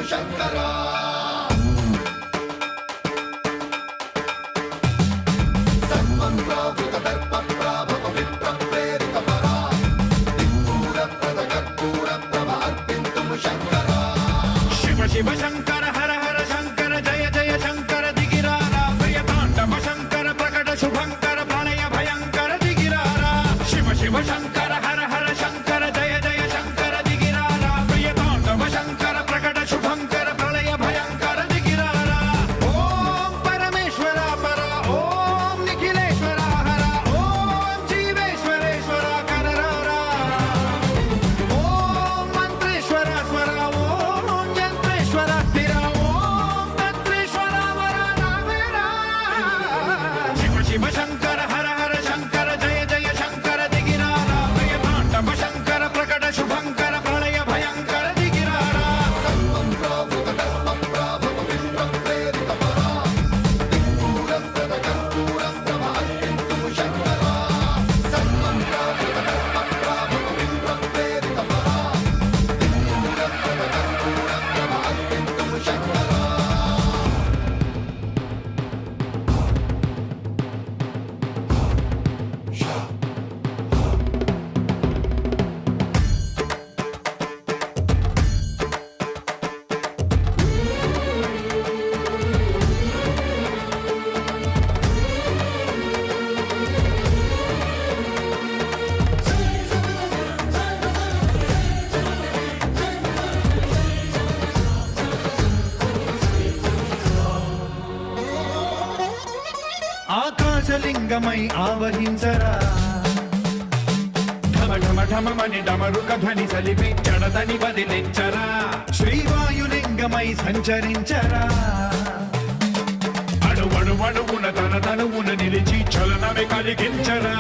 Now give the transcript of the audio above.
శంకరా సర్వప్రావృత దర్ప ప్రాభవ విప్ర ప్రేరిత పరా దిక్పూర ప్రద కర్పూర ప్రభ అర్పింతుము శంకరా శివ శివ శంకర హర హర శంకర జయ జయ శంకర దిగిరారా ప్రియ తాండవ శంకర ప్రకట శుభంకర ప్రణయ భయంకర దిగిరారా శివ శివ శంకర హర హర శంకర జయ జయ శంకర దిగిరారా ప్రియ తాండవ శంకర ప్రకట శుభంకర ప్రళయ భయంకర దిగిరారా ఓం పరమేశ్వర పర ఓం నిఖిలేశ్వర హర ఓం జీవేశ్వరేశ్వర కరరారా ఓం మంత్రేశ్వర స్వర ఓం యంత్రేశ్వర స్థిర ఓం తంత్రేశ్వర వర రావేరా శివ శివ శంకర హర హర శంకర జయ జయ శంకర దిగిరారా ప్రియ తాండవ శంకర ప్రకట శుభంకర ప్రళయ భయంకర దిగిరారా సర్వప్రావృత దర్ప ప్రాభవ విప్ర ప్రేరిత పరా దిక్పూర ప్రద కర్పూర ప్రభ అర్పింతుము శంకరా సర్వప్రావృత దర్ప ప్రాభవ విప్ర ప్రేరిత పరా దిక్పూర ప్రద కర్పూర ప్రభ అర్పింతుము శంకరా ఆకాశలింగమై ఆవహించరా ఢమ ఢమ ఢమమని డమరుక ధ్వని సలిపి జడదని వదిలించరా శ్రీవాయులింగమై సంచరించరా అణువణువున తన తనువున నిలిచి చలనమే కలిగించరా